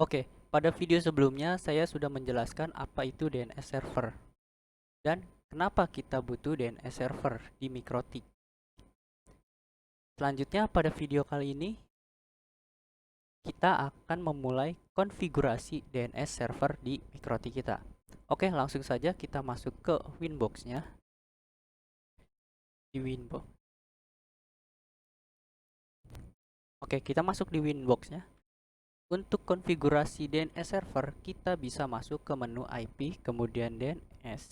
Oke, pada video sebelumnya saya sudah menjelaskan apa itu DNS server dan kenapa kita butuh DNS server di Mikrotik. Selanjutnya pada video kali ini kita akan memulai konfigurasi DNS server di Mikrotik kita. Oke, langsung saja kita masuk ke Winbox-nya. Di Winbox. Oke, kita masuk di Winbox-nya. Untuk konfigurasi DNS server, kita bisa masuk ke menu IP, kemudian DNS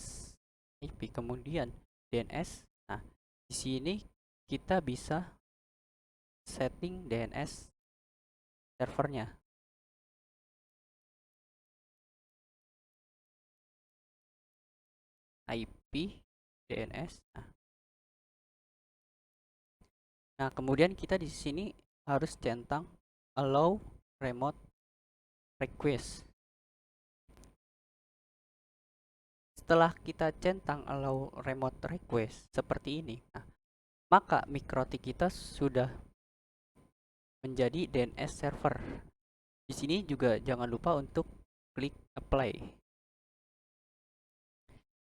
IP, kemudian DNS. Nah, di sini kita bisa setting DNS servernya. IP, DNS. Nah, kemudian kita di sini harus centang allow remote request. Setelah kita centang allow remote request seperti ini, maka Mikrotik kita sudah menjadi DNS server. Di sini juga jangan lupa untuk klik apply.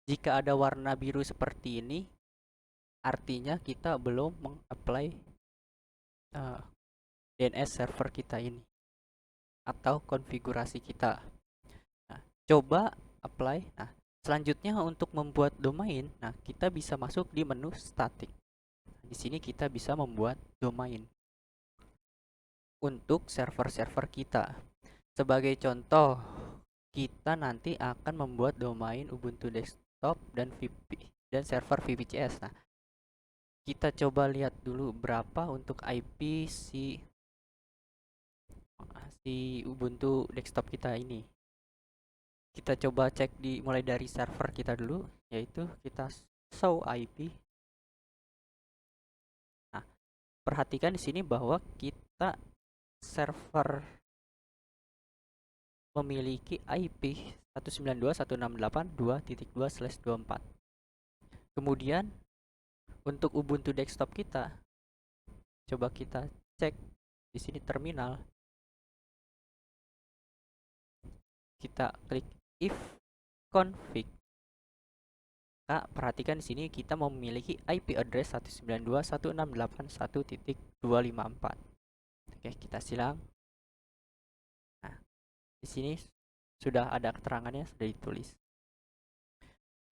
Jika ada warna biru seperti ini, artinya kita belum mengapply DNS server kita ini atau konfigurasi kita. Nah, coba apply. Nah, selanjutnya untuk membuat domain, kita bisa masuk di menu static. Di sini kita bisa membuat domain untuk server-server kita. Sebagai contoh, kita nanti akan membuat domain Ubuntu desktop dan server VPCS. Nah, kita coba lihat dulu berapa untuk IP si Ubuntu desktop kita ini. Kita coba cek mulai dari server kita dulu, yaitu kita show IP. Nah, perhatikan di sini bahwa kita server memiliki IP 192.168.2.2/24. Kemudian untuk Ubuntu desktop kita, coba kita cek di sini terminal. Kita klik if config. Perhatikan di sini kita memiliki IP address 192.168.1.254. Oke, kita silang. Nah, di sini sudah ada keterangannya, sudah ditulis.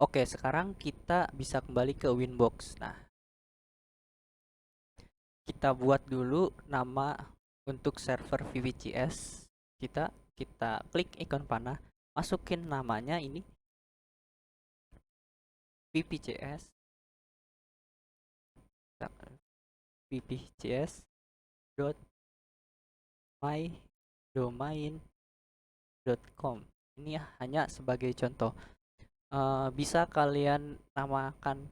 Oke, sekarang kita bisa kembali ke Winbox. Nah, kita buat dulu nama untuk server VPCS kita. Kita klik ikon panah, masukin namanya ini VPCS. VPCS dot mydomain.com. Ini hanya sebagai contoh. Bisa kalian namakan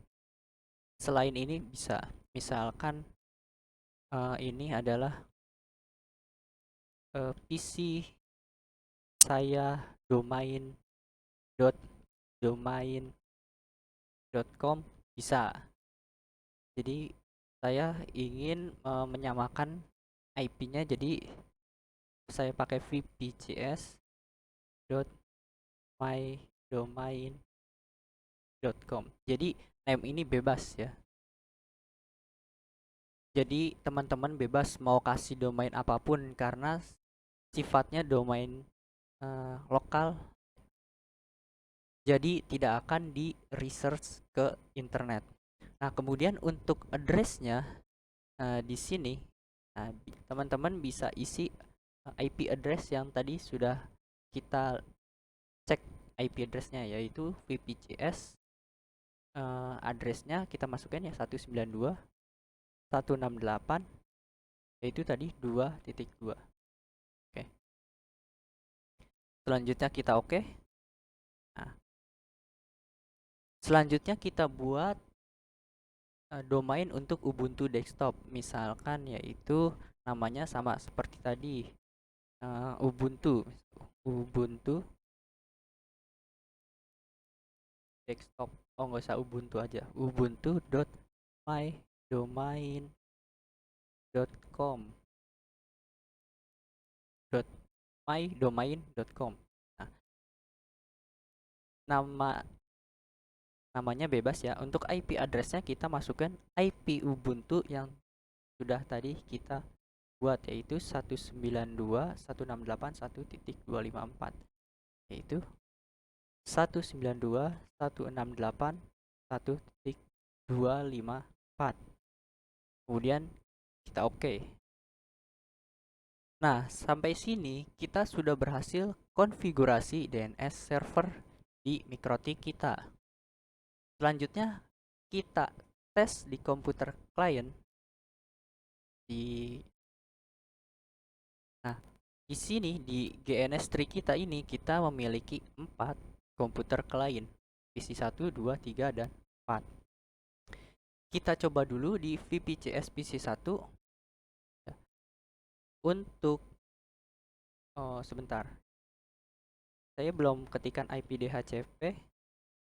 selain ini, bisa. Misalkan ini adalah PC saya domain.com, bisa. Jadi saya ingin menyamakan IP-nya, jadi saya pakai vpcs.mydomain.com. Jadi name ini bebas ya. Jadi teman-teman bebas mau kasih domain apapun karena sifatnya domain lokal. Jadi tidak akan di research ke internet. Nah, kemudian untuk address-nya di sini, teman-teman bisa isi IP address yang tadi sudah kita cek IP address-nya, yaitu VPCS. Address-nya kita masukkan ya 192.168, yaitu tadi 2.2. Oke. Selanjutnya kita oke. Nah, selanjutnya kita buat domain untuk Ubuntu desktop, misalkan yaitu namanya sama seperti tadi, Ubuntu desktop. Oh, nggak usah Ubuntu aja, ubuntu.mydomain.com. mydomain.com. Nah, namanya bebas ya. Untuk IP addressnya kita masukkan IP Ubuntu yang sudah tadi kita buat, yaitu 192.168.1.254, yaitu 192.168.1.254. Kemudian kita oke. Nah, sampai sini kita sudah berhasil konfigurasi DNS server di MikroTik kita. Selanjutnya kita tes di komputer klien. Nah, di sini di GNS tree kita ini kita memiliki 4 komputer klien, PC 1, 2, 3, dan 4. Kita coba dulu di VPCS PC 1 untuk sebentar. Saya belum ketikkan IP DHCP,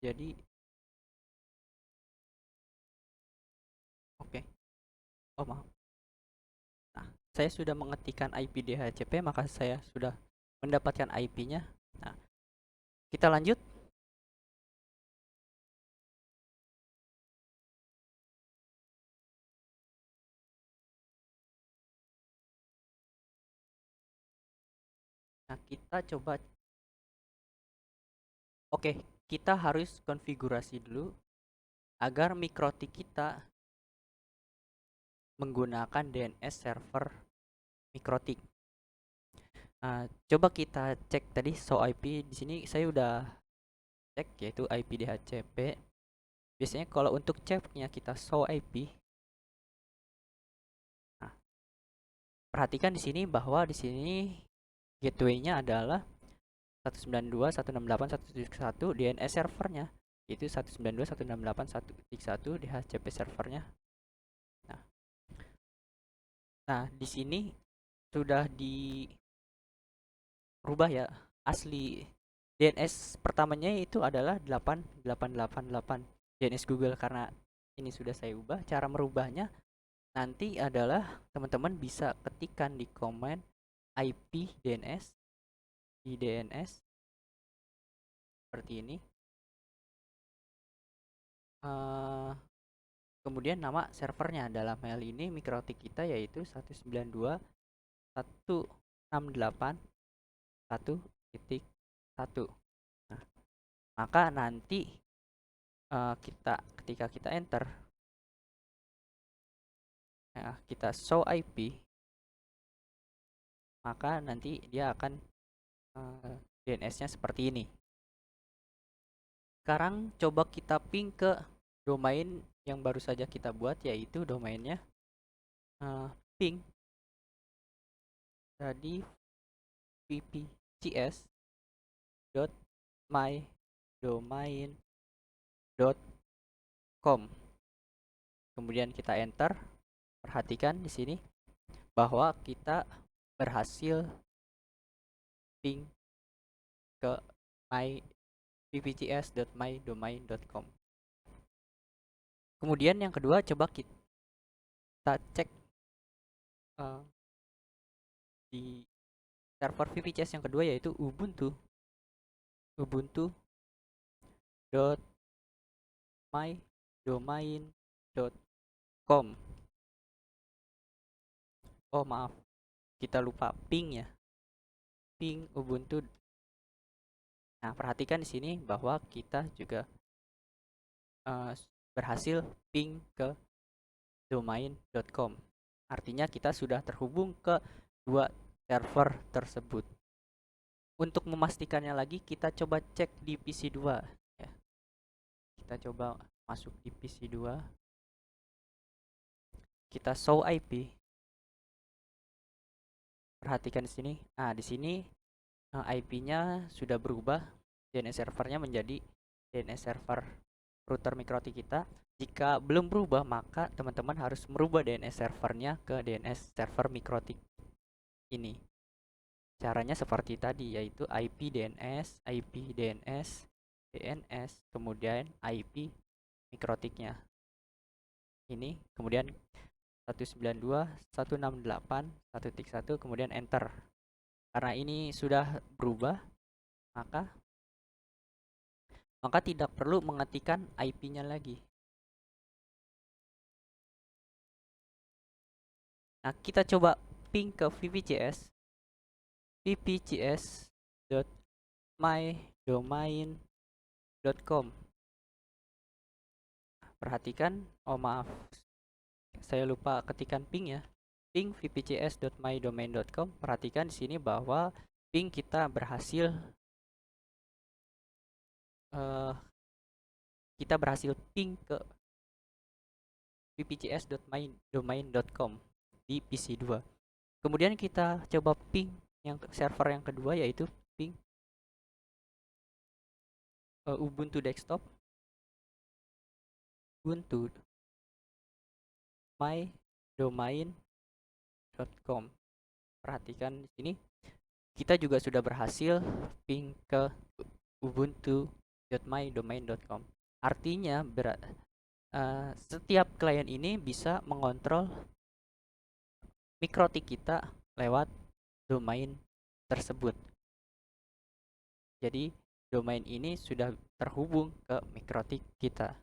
jadi oke. Oh, maaf. Nah, saya sudah mengetikkan IP DHCP, maka saya sudah mendapatkan IP-nya. Nah, kita lanjut. Nah, kita coba. Oke, kita harus konfigurasi dulu agar MikroTik kita menggunakan DNS server MikroTik. Nah, coba kita cek tadi show IP. Di sini saya udah cek, yaitu IP DHCP. Biasanya kalau untuk ceknya kita show IP. Nah, perhatikan di sini bahwa di sini gateway-nya adalah 192.168.171, DNS servernya itu 192.168.1.1 DHCP servernya. Nah, di sini sudah dirubah ya. Asli DNS pertamanya itu adalah 8888 DNS Google. Karena ini sudah saya ubah, cara merubahnya nanti adalah teman-teman bisa ketikkan di komen IP DNS di DNS seperti ini. Kemudian nama servernya dalam hal ini MikroTik kita yaitu 192.168.1.1. Nah, maka nanti ketika kita enter, kita show IP, maka nanti dia akan DNS-nya seperti ini. Sekarang coba kita ping ke domain yang baru saja kita buat, yaitu domainnya ping tadi vpcs.mydomain.com. Kemudian kita enter. Perhatikan di sini bahwa kita berhasil ping ke vpcs.mydomain.com. Kemudian yang kedua, coba kita cek di server VPCS yang kedua, yaitu ubuntu.mydomain.com. Oh, maaf, kita lupa ping ya. Ping Ubuntu. Nah, perhatikan di sini bahwa kita juga berhasil ping ke domain.com. Artinya kita sudah terhubung ke dua server tersebut. Untuk memastikannya lagi, kita coba cek di PC 2 ya. Kita coba masuk di PC 2. Kita show IP. Perhatikan di sini. Nah, di sini IP-nya sudah berubah. DNS servernya menjadi DNS server router MikroTik kita. Jika belum berubah, maka teman-teman harus merubah DNS servernya ke DNS server MikroTik ini. Caranya seperti tadi, yaitu IP DNS, IP DNS, DNS, kemudian IP MikroTiknya. Ini, kemudian 192.168.1.1, kemudian enter. Karena ini sudah berubah, maka tidak perlu mengetikkan IP-nya lagi. Nah, kita coba ping ke vpcs.mydomain.com. Perhatikan, oh maaf, saya lupa ketikan ping ya. Ping vpcs.mydomain.com. Perhatikan di sini bahwa ping kita berhasil ping ke vpcs.mydomain.com di PC2. Kemudian kita coba ping yang server yang kedua, yaitu ping Ubuntu desktop, Ubuntu mydomain.com. Perhatikan di sini kita juga sudah berhasil ping ke ubuntu.mydomain.com. Artinya setiap klien ini bisa mengontrol mikrotik kita lewat domain tersebut. Jadi domain ini sudah terhubung ke mikrotik kita.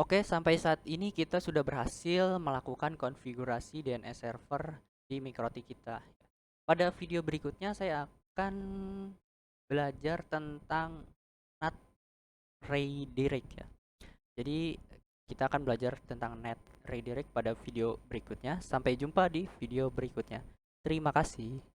Oke, sampai saat ini kita sudah berhasil melakukan konfigurasi DNS server di mikrotik kita. Pada video berikutnya saya akan belajar tentang NAT redirect ya. Jadi kita akan belajar tentang NAT redirect pada video berikutnya. Sampai jumpa di video berikutnya. Terima kasih.